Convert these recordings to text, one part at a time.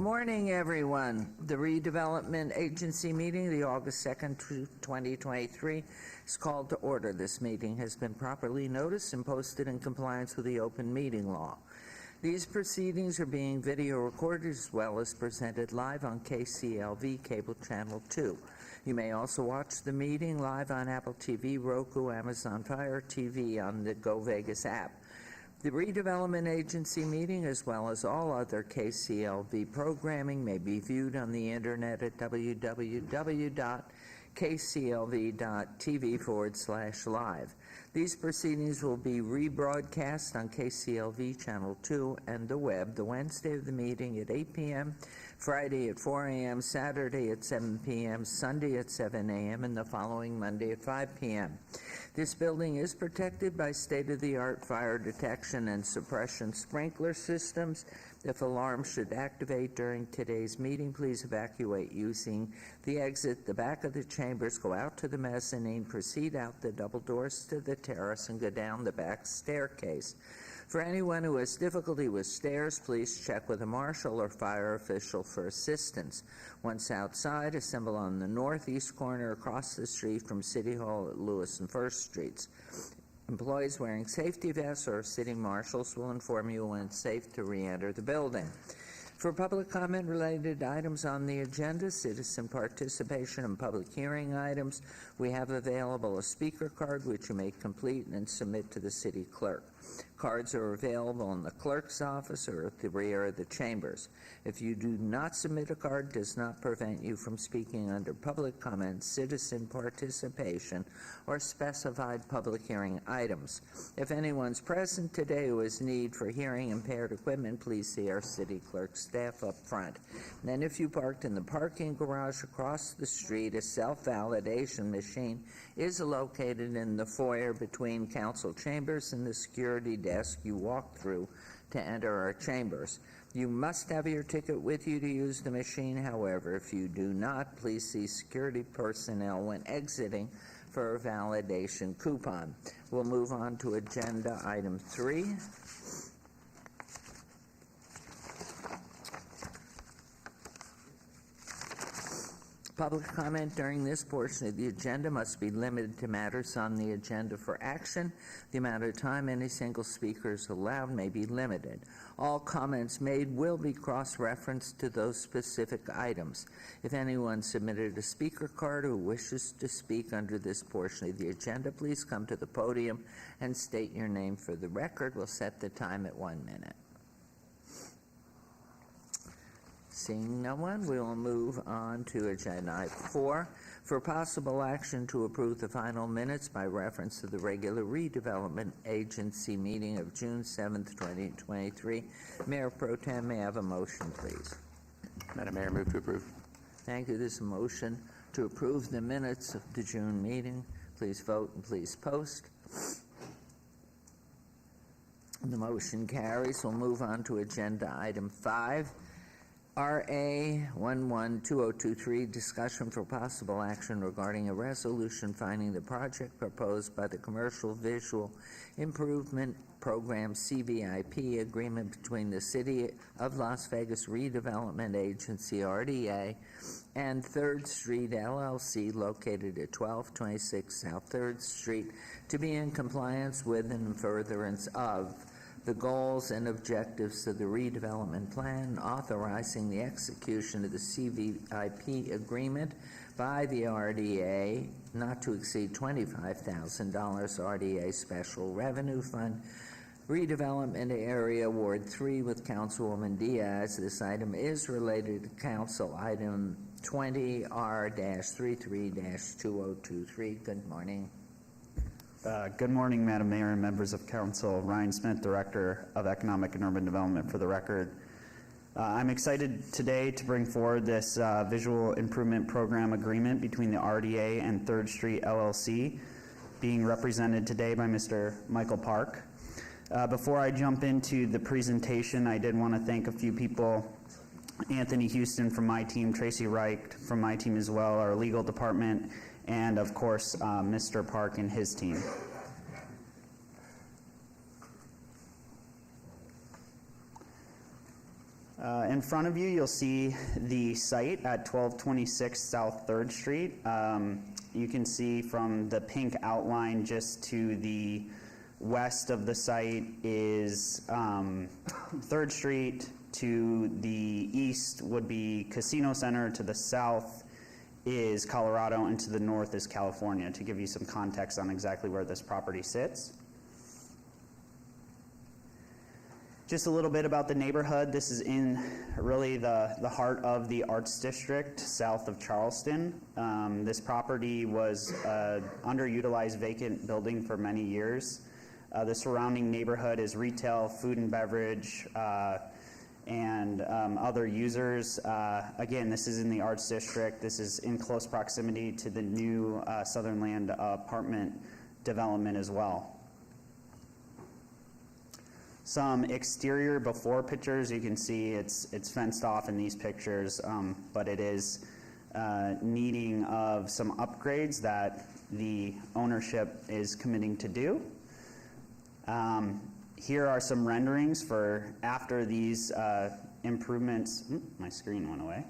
morning, everyone. The Redevelopment Agency meeting, the August 2nd, 2023, is called to order. This meeting has been properly noticed and posted in compliance with the open meeting law. These proceedings are being video recorded as well as presented live on KCLV Cable Channel 2. You may also watch the meeting live on Apple TV, Roku, Amazon Fire TV on the Go Vegas app. The Redevelopment Agency meeting, as well as all other KCLV programming, may be viewed on the internet at www.kclv.tv/live. These proceedings will be rebroadcast on KCLV Channel 2 and the web the Wednesday of the meeting at 8 p.m., Friday at 4 a.m., Saturday at 7 p.m., Sunday at 7 a.m., and the following Monday at 5 p.m. This building is protected by state-of-the-art fire detection and suppression sprinkler systems. If alarms should activate during today's meeting, please evacuate using the exit, the back of the chambers, go out to the mezzanine, proceed out the double doors to the terrace, and go down the back staircase. For anyone who has difficulty with stairs, please check with a marshal or fire official for assistance. Once outside, assemble on the northeast corner across the street from City Hall at Lewis and First Streets. Employees wearing safety vests or city marshals will inform you when it's safe to re-enter the building. For public comment related items on the agenda, citizen participation and public hearing items, we have available a speaker card which you may complete and submit to the city clerk. Cards are available in the clerk's office or at the rear of the chambers. If you do not submit a card, it does not prevent you from speaking under public comment, citizen participation, or specified public hearing items. If anyone's present today who has need for hearing impaired equipment, please see our city clerk staff up front. And then if you parked in the parking garage across the street, a self-validation machine is located in the foyer between council chambers and the security desk you walk through to enter our chambers. You must have your ticket with you to use the machine. However, if you do not, please see security personnel when exiting for a validation coupon. We'll move on to agenda item 3. Public comment during this portion of the agenda must be limited to matters on the agenda for action. The amount of time any single speaker is allowed may be limited. All comments made will be cross-referenced to those specific items. If anyone submitted a speaker card who wishes to speak under this portion of the agenda, please come to the podium and state your name for the record. We'll set the time at 1 minute. Seeing no one, we will move on to agenda item 4 for possible action to approve the final minutes by reference to the regular Redevelopment Agency meeting of June 7th, 2023. Mayor Pro Tem, may I have a motion, please? Madam Mayor, move to approve. Thank you. This is a motion to approve the minutes of the June meeting. Please vote and please post. The motion carries. We'll move on to agenda item 5. RA 112023, discussion for possible action regarding a resolution finding the project proposed by the Commercial Visual Improvement Program CVIP agreement between the City of Las Vegas Redevelopment Agency, RDA, and 3rd Street LLC, located at 1226 South 3rd Street, to be in compliance with and in furtherance of the goals and objectives of the redevelopment plan, authorizing the execution of the CVIP agreement by the RDA, not to exceed $25,000 RDA Special Revenue Fund, Redevelopment Area Ward 3 with Councilwoman Diaz. This item is related to Council Item 20R-33-2023. Good morning. Good morning, Madam Mayor and members of Council. Ryan Smith, Director of Economic and Urban Development, for the record. I'm excited today to bring forward this Visual Improvement Program agreement between the RDA and 3rd Street LLC, being represented today by Mr. Michael Park. Before I jump into the presentation, I did want to thank a few people. Anthony Houston from my team, Tracy Reich from my team as well, our legal department, and of course, Mr. Park and his team. In front of you, you'll see the site at 1226 South 3rd Street. You can see from the pink outline just to the west of the site is 3rd Street. To the east would be Casino Center. To the south is Colorado, and to the north is California, to give you some context on exactly where this property sits. Just a little bit about the neighborhood. This is in really the heart of the Arts District, south of Charleston. This property was underutilized vacant building for many years. The surrounding neighborhood is retail, food and beverage, and other users. Again, this is in the Arts District. This is in close proximity to the new Southern Land apartment development as well. Some exterior before pictures, you can see it's fenced off in these pictures, but it is needing of some upgrades that the ownership is committing to do. Here are some renderings for after these improvements, my screen went away,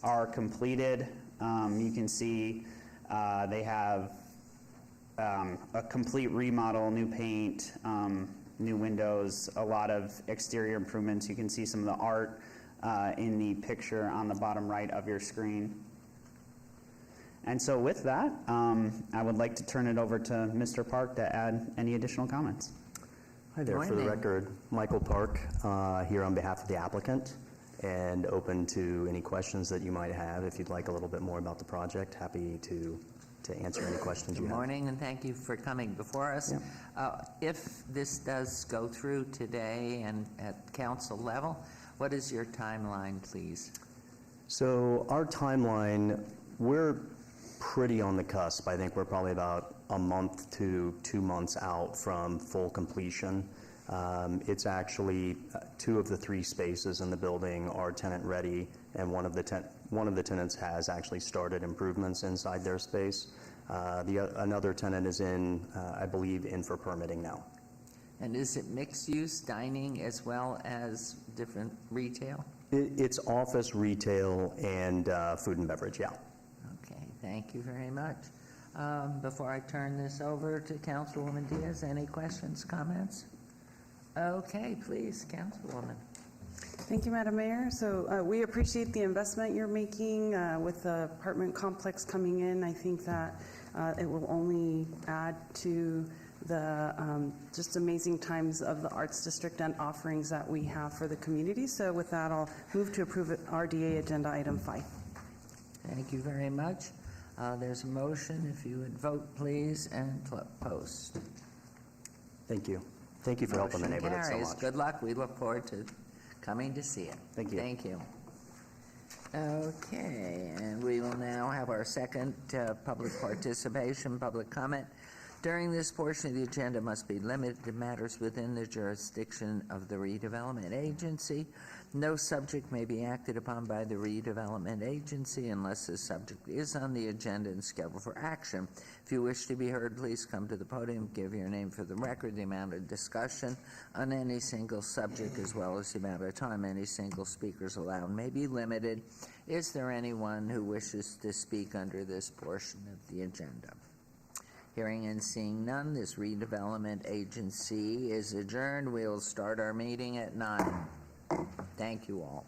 are completed. You can see they have a complete remodel, new paint, new windows, a lot of exterior improvements. You can see some of the art in the picture on the bottom right of your screen. And so with that, I would like to turn it over to Mr. Park to add any additional comments. Hi there. For the record, Michael Park here on behalf of the applicant, and open to any questions that you might have. If you'd like a little bit more about the project, happy to answer any questions you have. Good morning, and thank you for coming before us. Yeah. If this does go through today and at council level, what is your timeline, please? So our timeline, we're pretty on the cusp. I think we're probably about a month to 2 months out from full completion. It's actually 2 of the 3 spaces in the building are tenant ready, and one of the tenants has actually started improvements inside their space. Another tenant is I believe, in for permitting now. And is it mixed use dining as well as different retail? It's office, retail, and food and beverage, yeah. Okay, thank you very much. Before I turn this over to Councilwoman Diaz, any questions, comments? Okay, please, Councilwoman. Thank you, Madam Mayor. So we appreciate the investment you're making with the apartment complex coming in. I think that it will only add to the just amazing times of the Arts District and offerings that we have for the community. So with that, I'll move to approve RDA Agenda Item 5. Thank you very much. There's a motion. If you would vote, please, and post. Thank you. Thank you for helping the neighborhood so Carries. much. Good luck. We look forward to coming to see it. Thank you. Thank you. Okay, and we will now have our second public participation, public comment. During this portion of the agenda must be limited to matters within the jurisdiction of the redevelopment agency. No subject may be acted upon by the redevelopment agency unless the subject is on the agenda and scheduled for action. If you wish to be heard, please come to the podium, give your name for the record. The amount of discussion on any single subject, as well as the amount of time any single speaker is allowed, may be limited. Is there anyone who wishes to speak under this portion of the agenda? Hearing and seeing none, this redevelopment agency is adjourned. We'll start our meeting at 9. Thank you all.